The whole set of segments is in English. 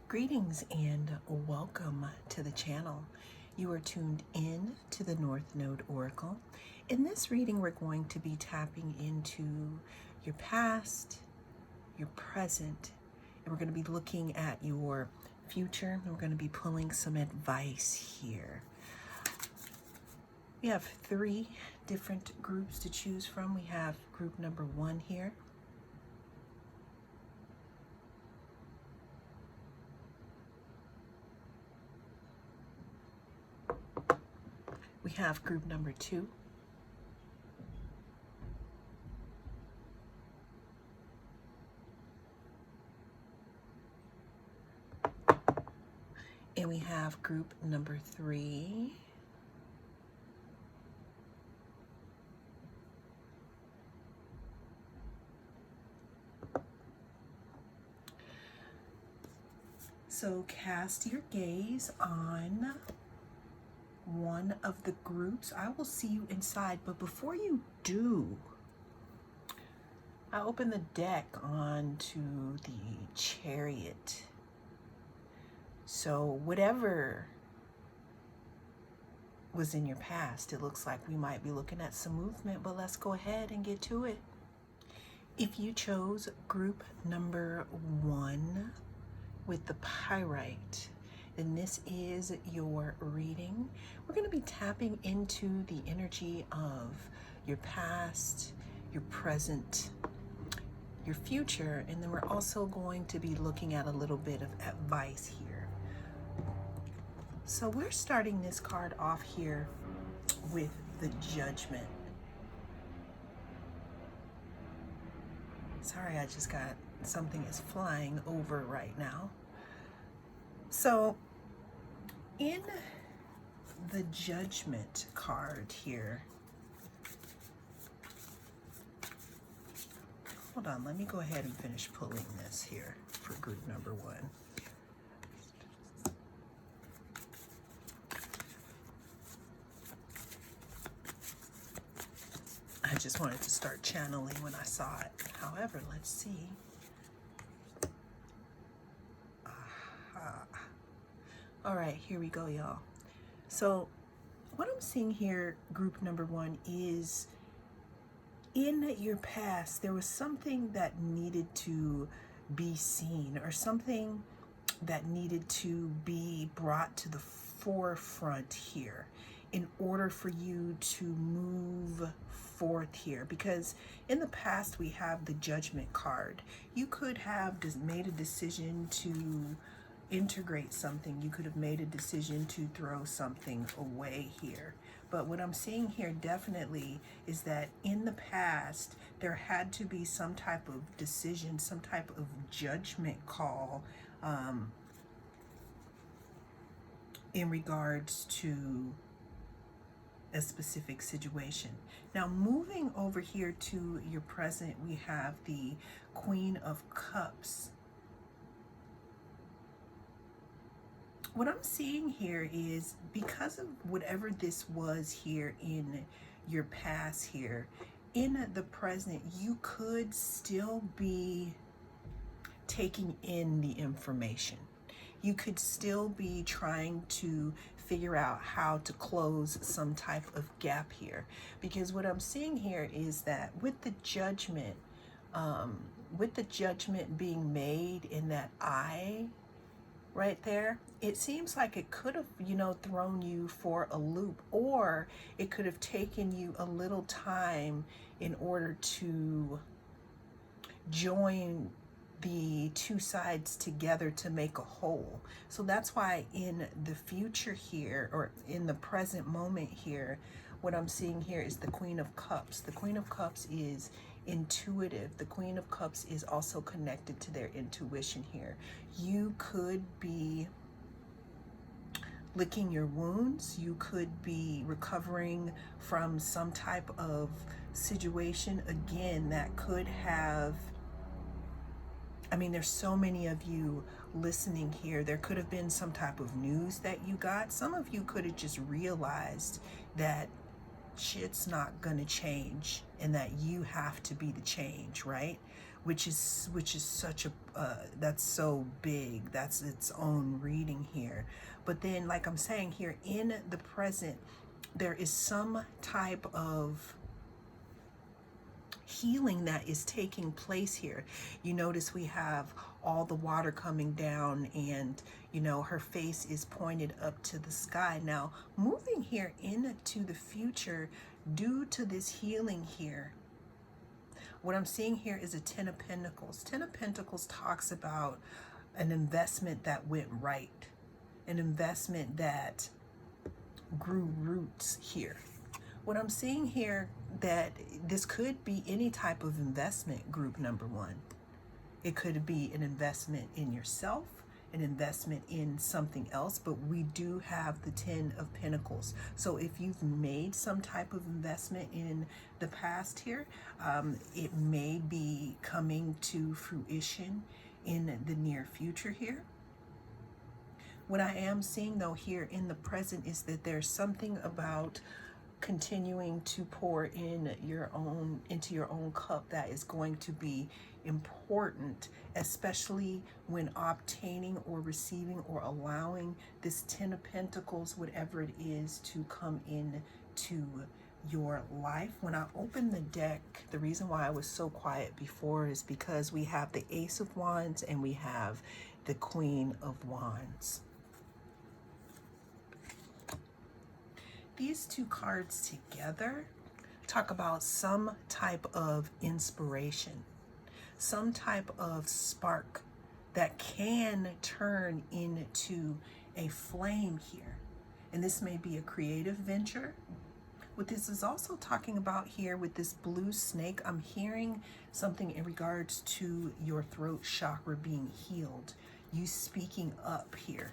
Greetings and welcome to the channel. You are tuned in to the North Node Oracle. In this reading, we're going to be tapping into your past, your present, and we're going to be looking at your future. And we're going to be pulling some advice here. We have three different groups to choose from. We have group number 1 here. We have group number 2. And we have group number 3. So cast your gaze on one of the groups. I will see you inside, but before you do, I open the deck onto the Chariot. So whatever was in your past, it looks like we might be looking at some movement, but let's go ahead and get to it. If you chose group number 1 with the Pyrite, then this is your reading. We're going to be tapping into the energy of your past, your present, your future, and then we're also going to be looking at a little bit of advice here. So we're starting this card off here with the Judgment. Sorry, I just got something is flying over right now. So in the Judgment card here, hold on, let me go ahead and finish pulling this here for group number 1. I just wanted to start channeling when I saw it. However, let's see. All right, here we go, y'all. So what I'm seeing here, group number 1, is in your past, there was something that needed to be seen or something that needed to be brought to the forefront here in order for you to move forth here. Because in the past, we have the Judgment card. You could have made a decision to integrate something. You could have made a decision to throw something away here. But what I'm seeing here definitely is that in the past, there had to be some type of decision, some type of judgment call in regards to a specific situation. Now, moving over here to your present, we have the Queen of Cups. What I'm seeing here is because of whatever this was here in your past here, in the present, you could still be taking in the information. You could still be trying to figure out how to close some type of gap here. Because what I'm seeing here is that with the judgment being made in that eye, right there, it seems like it could have, thrown you for a loop, or it could have taken you a little time in order to join the two sides together to make a whole. So that's why in the future here, or in the present moment here, what I'm seeing here is the Queen of Cups. The Queen of Cups is intuitive. The Queen of Cups is also connected to their intuition here. You could be licking your wounds. You could be recovering from some type of situation, again, that could have, there's so many of you listening here. There could have been some type of news that you got. Some of you could have just realized that shit's not gonna change and that you have to be the change, right? which is such a that's so big. That's its own reading here. But then, like I'm saying here, in the present, there is some type of healing that is taking place here. You notice we have all the water coming down, and her face is pointed up to the sky. Now, moving here into the future, due to this healing here, what I'm seeing here is a Ten of Pentacles. Ten of Pentacles talks about an investment that went right, an investment that grew roots here. What I'm seeing here, that this could be any type of investment, group number one. It could be an investment in yourself, an investment in something else, but we do have the Ten of Pentacles. So if you've made some type of investment in the past here, it may be coming to fruition in the near future here. What I am seeing though here in the present is that there's something about continuing to pour into your own cup that is going to be important, especially when obtaining or receiving or allowing this Ten of Pentacles, whatever it is, to come in to your life. When I opened the deck, the reason why I was so quiet before is because we have the Ace of Wands and we have the Queen of Wands. These two cards together talk about some type of inspiration, some type of spark that can turn into a flame here. And this may be a creative venture. What this is also talking about here with this blue snake, I'm hearing something in regards to your throat chakra being healed, you speaking up here,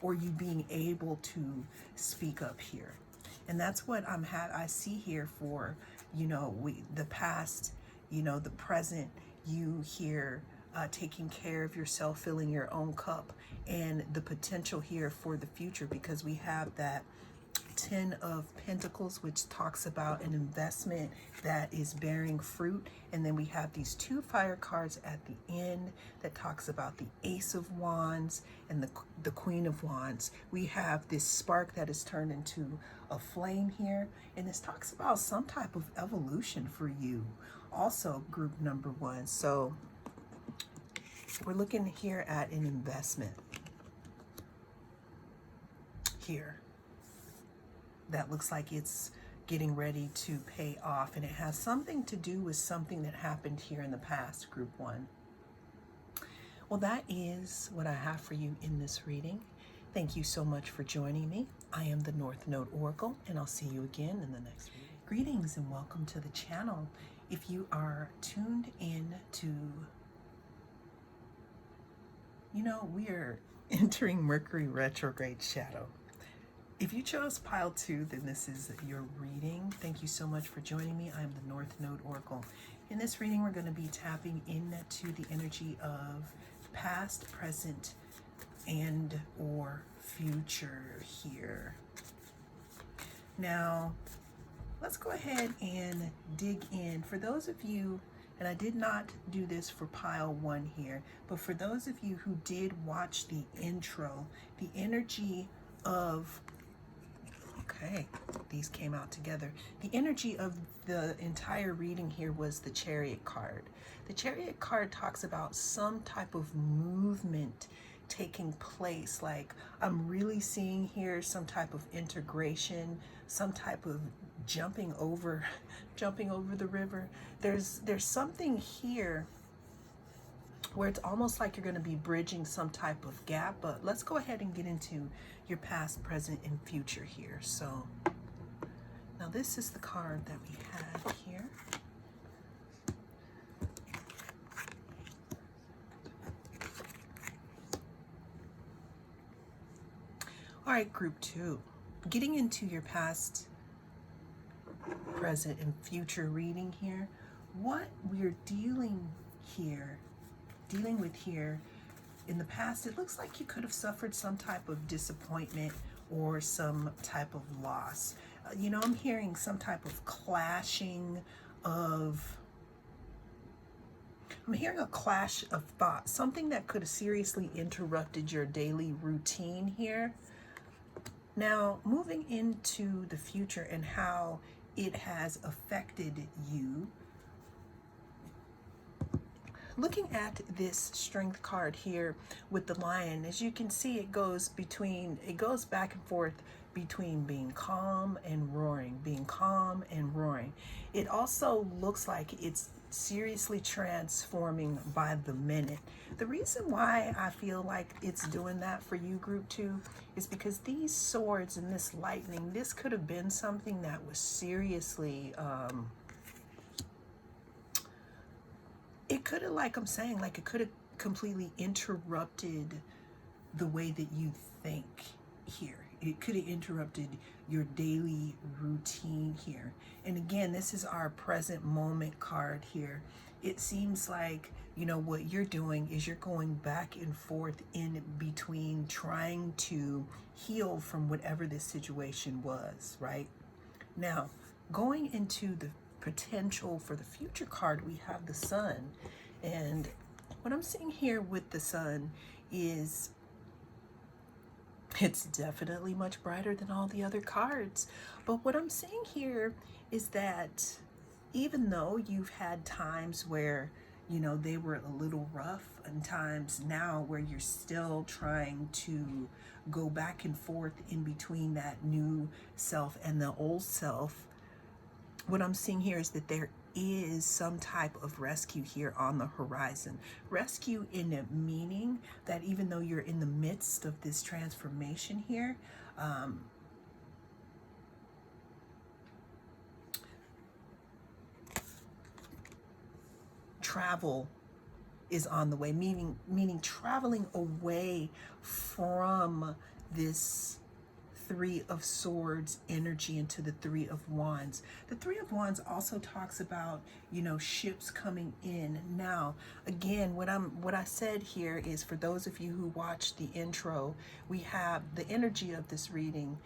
or you being able to speak up here. And that's what I see here for, the past, the present, you here taking care of yourself, filling your own cup, and the potential here for the future, because we have that Ten of Pentacles, which talks about an investment that is bearing fruit. And then we have these two fire cards at the end that talks about the Ace of Wands and the Queen of Wands. We have this spark that is turned into a flame here. And this talks about some type of evolution for you. Also, group number one. So we're looking here at an investment here that looks like it's getting ready to pay off, and it has something to do with something that happened here in the past, group one. Well, that is what I have for you in this reading. Thank you so much for joining me. I am the North Node Oracle, and I'll see you again in the next reading. Greetings and welcome to the channel. If you are tuned in to, we are entering Mercury retrograde shadow. If you chose pile 2, then this is your reading. Thank you so much for joining me. I'm the North Node Oracle. In this reading, we're going to be tapping into the energy of past, present, and or future here. Now, let's go ahead and dig in. For those of you, and I did not do this for pile 1 here, but for those of you who did watch the intro, the energy of okay, these came out together. The energy of the entire reading here was the Chariot card. The Chariot card talks about some type of movement taking place. Like, I'm really seeing here some type of integration, some type of jumping over the river. There's something here where it's almost like you're going to be bridging some type of gap. But let's go ahead and get into your past, present, and future here. So now this is the card that we have here. All right, group 2, getting into your past, present, and future reading here. What we're dealing with here in the past, it looks like you could have suffered some type of disappointment or some type of loss. I'm hearing some type of clashing of, I'm hearing a clash of thoughts, something that could have seriously interrupted your daily routine here. Now, moving into the future and how it has affected you, looking at this strength card here with the lion, as you can see, it goes back and forth between being calm and roaring, being calm and roaring. It also looks like it's seriously transforming by the minute. The reason why I feel like it's doing that for you, group 2, is because these swords and this lightning, this could have been something that was seriously it could have, like I'm saying, like it could have completely interrupted the way that you think here. It could have interrupted your daily routine here. And again, this is our present moment card here. It seems like, you know, what you're doing is you're going back and forth in between trying to heal from whatever this situation was, right? Now, going into the potential for the future card, we have the sun. And what I'm seeing here with the sun is it's definitely much brighter than all the other cards. But what I'm seeing here is that even though you've had times where, you know, they were a little rough, and times now where you're still trying to go back and forth in between that new self and the old self, what I'm seeing here is that there is some type of rescue here on the horizon. Rescue in the meaning that even though you're in the midst of this transformation here, travel is on the way, meaning traveling away from this Three of Swords energy into the Three of Wands. The Three of Wands also talks about, you know, ships coming in. Now, again, what I said here is, for those of you who watched the intro, we have the energy of this reading,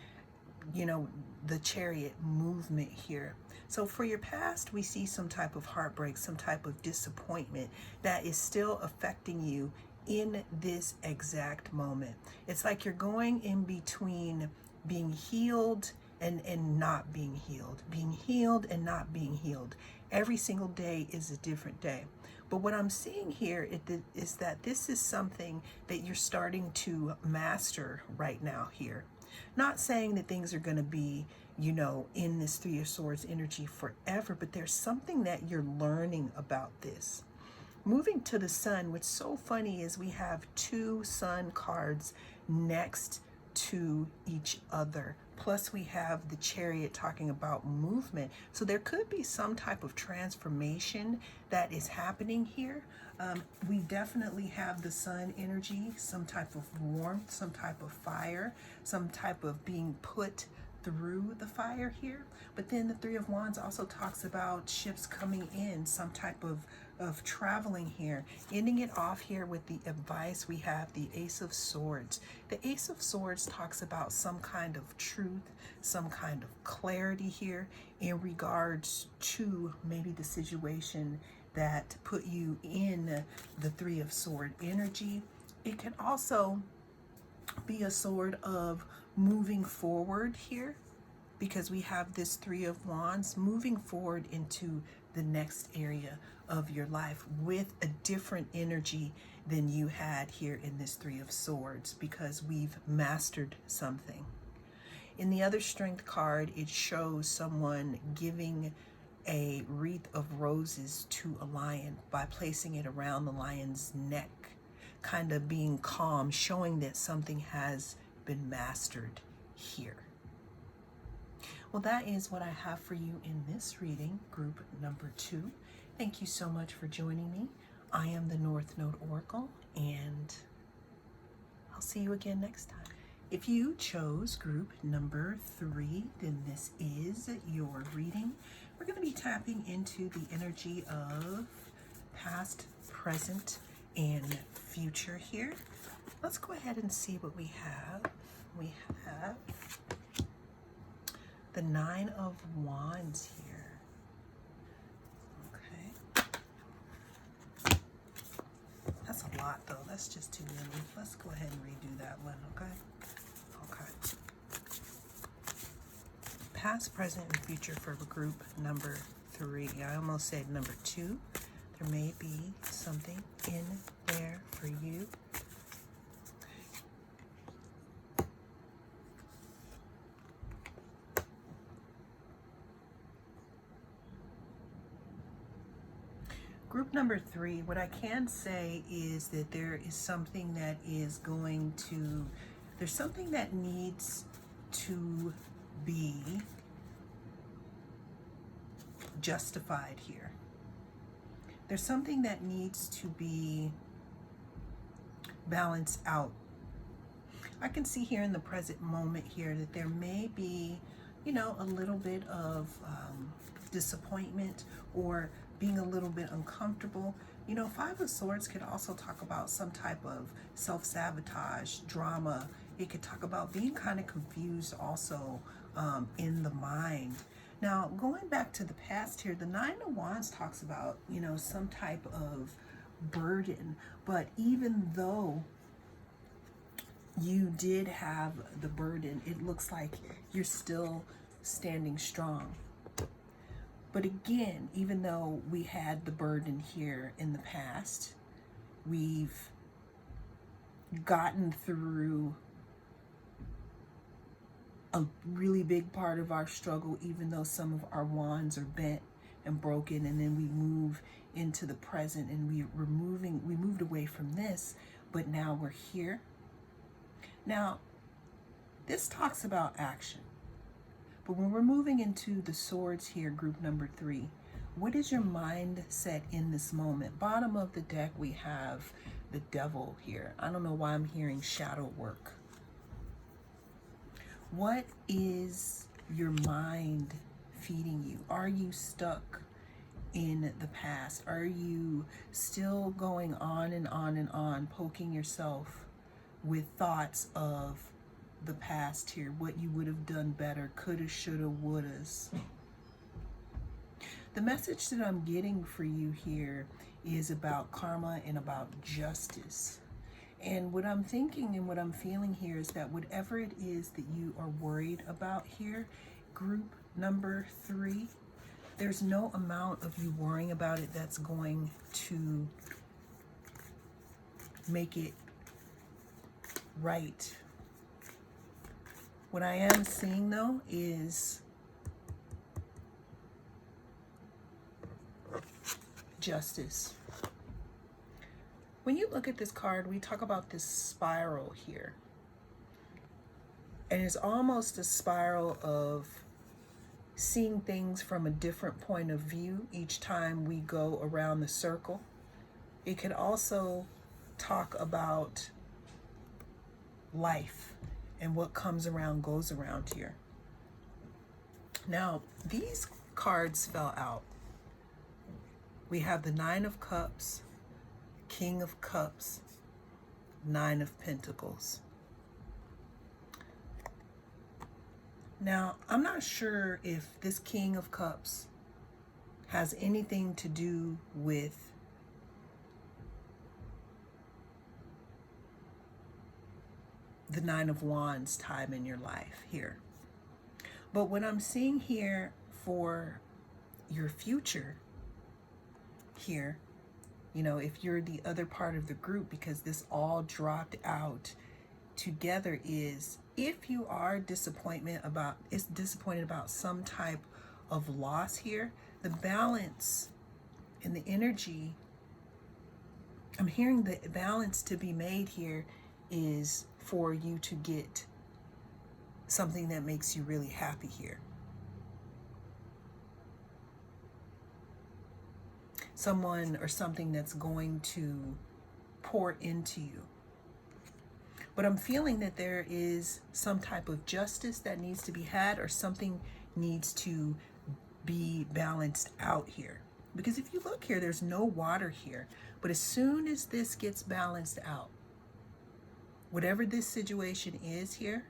you know, the Chariot movement here. So for your past, we see some type of heartbreak, some type of disappointment that is still affecting you in this exact moment. It's like you're going in between being healed and not being healed, being healed and not being healed. Every single day is a different day. But what I'm seeing here is that this is something that you're starting to master right now here. Not saying that things are going to be, you know, in this Three of Swords energy forever, but there's something that you're learning about this. Moving to the sun, what's so funny is we have two sun cards next to each other. Plus we have the Chariot talking about movement. So there could be some type of transformation that is happening here. We definitely have the sun energy, some type of warmth, some type of fire, some type of being put through the fire here. But then the Three of Wands also talks about ships coming in, some type of traveling here. Ending it off here with the advice, we have the Ace of Swords. The Ace of Swords talks about some kind of truth, some kind of clarity here in regards to maybe the situation that put you in the Three of Swords energy. It can also be a sword of moving forward here, because we have this Three of Wands, moving forward into the next area of your life with a different energy than you had here in this Three of Swords, because we've mastered something. In the other strength card, it shows someone giving a wreath of roses to a lion by placing it around the lion's neck, kind of being calm, showing that something has been mastered here. Well, that is what I have for you in this reading, group number 2. Thank you so much for joining me. I am the North Node Oracle, and I'll see you again next time. If you chose group number 3, then this is your reading. We're going to be tapping into the energy of past, present, and future here. Let's go ahead and see what we have. We have the Nine of Wands here. Okay. That's a lot, though. That's just too many. Let's go ahead and redo that one, okay? Okay. Past, present, and future for group number 3. I almost said number 2. There may be something in there for you. Group number 3, what I can say is that there is something that is going to, there's something that needs to be justified here. There's something that needs to be balanced out. I can see here in the present moment here that there may be, you know, a little bit of disappointment or being a little bit uncomfortable. You know, Five of Swords could also talk about some type of self-sabotage, drama. It could talk about being kind of confused also in the mind. Now, going back to the past here, the Nine of Wands talks about, you know, some type of burden. But even though you did have the burden, it looks like you're still standing strong. But again, even though we had the burden here in the past, we've gotten through a really big part of our struggle, even though some of our wands are bent and broken, and then we move into the present and we moved away from this, but now we're here. Now, this talks about action. But when we're moving into the swords here, group number 3, what is your mindset in this moment? Bottom of the deck, we have the devil here. I don't know why I'm hearing shadow work. What is your mind feeding you? Are you stuck in the past? Are you still going on and on and on, poking yourself with thoughts of the past here, what you would have done better, coulda, shoulda, wouldas? The message that I'm getting for you here is about karma and about justice. And what I'm thinking and what I'm feeling here is that whatever it is that you are worried about here, group number 3, there's no amount of you worrying about it that's going to make it right. What I am seeing, though, is justice. When you look at this card, we talk about this spiral here. And it's almost a spiral of seeing things from a different point of view each time we go around the circle. It could also talk about life and what comes around goes around here. Now, these cards fell out. We have the Nine of Cups, King of Cups, Nine of Pentacles. Now, I'm not sure if this King of Cups has anything to do with the Nine of Wands time in your life here. But what I'm seeing here for your future here, you know, if you're the other part of the group, because this all dropped out together, is if you are disappointed about some type of loss here, the balance and the energy, I'm hearing the balance to be made here is for you to get something that makes you really happy here. Someone or something that's going to pour into you. But I'm feeling that there is some type of justice that needs to be had, or something needs to be balanced out here. Because if you look here, there's no water here. But as soon as this gets balanced out, whatever this situation is here,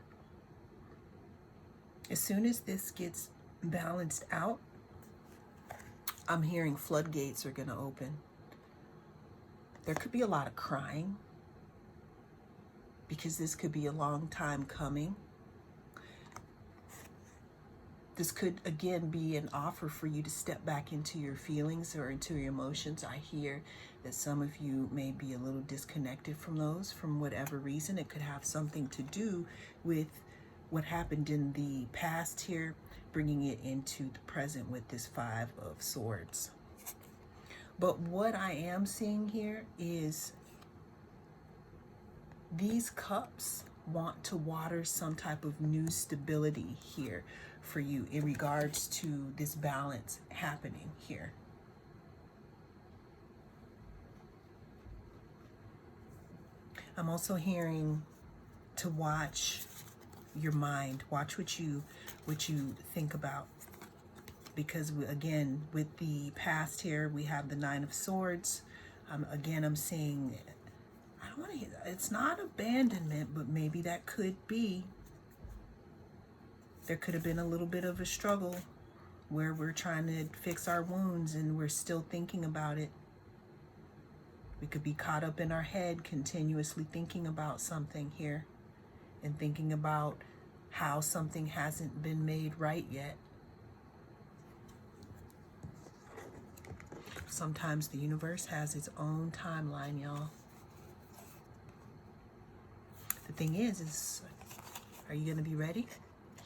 as soon as this gets balanced out, I'm hearing floodgates are going to open. There could be a lot of crying because this could be a long time coming. This could, again, be an offer for you to step back into your feelings or into your emotions. I hear that some of you may be a little disconnected from those from whatever reason. It could have something to do with what happened in the past here, bringing it into the present with this Five of Swords. But what I am seeing here is these cups want to water some type of new stability here for you in regards to this balance happening here. I'm also hearing to watch your mind, watch what you think about, because again, with the past here, we have the Nine of Swords. Again, I'm seeing, I don't want to hear that. It's not abandonment, but maybe that could be. There could have been a little bit of a struggle where we're trying to fix our wounds and we're still thinking about it. We could be caught up in our head, continuously thinking about something here and thinking about how something hasn't been made right yet. Sometimes the universe has its own timeline, y'all. The thing is are you going to be ready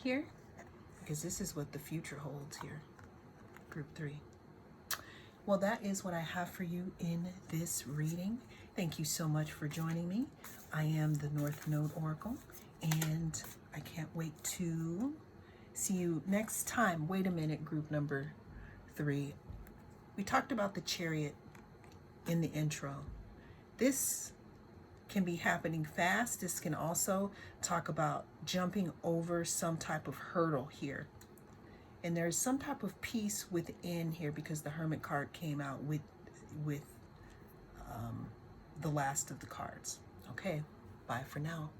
here? Because this is what the future holds here. Group 3. Well, that is what I have for you in this reading. Thank you so much for joining me. I am the North Node Oracle, and I can't wait to see you next time. Wait a minute, group number 3. We talked about the Chariot in the intro. This can be happening fast. This can also talk about jumping over some type of hurdle here. And there's some type of peace within here because the Hermit card came out with the last of the cards. Okay, bye for now.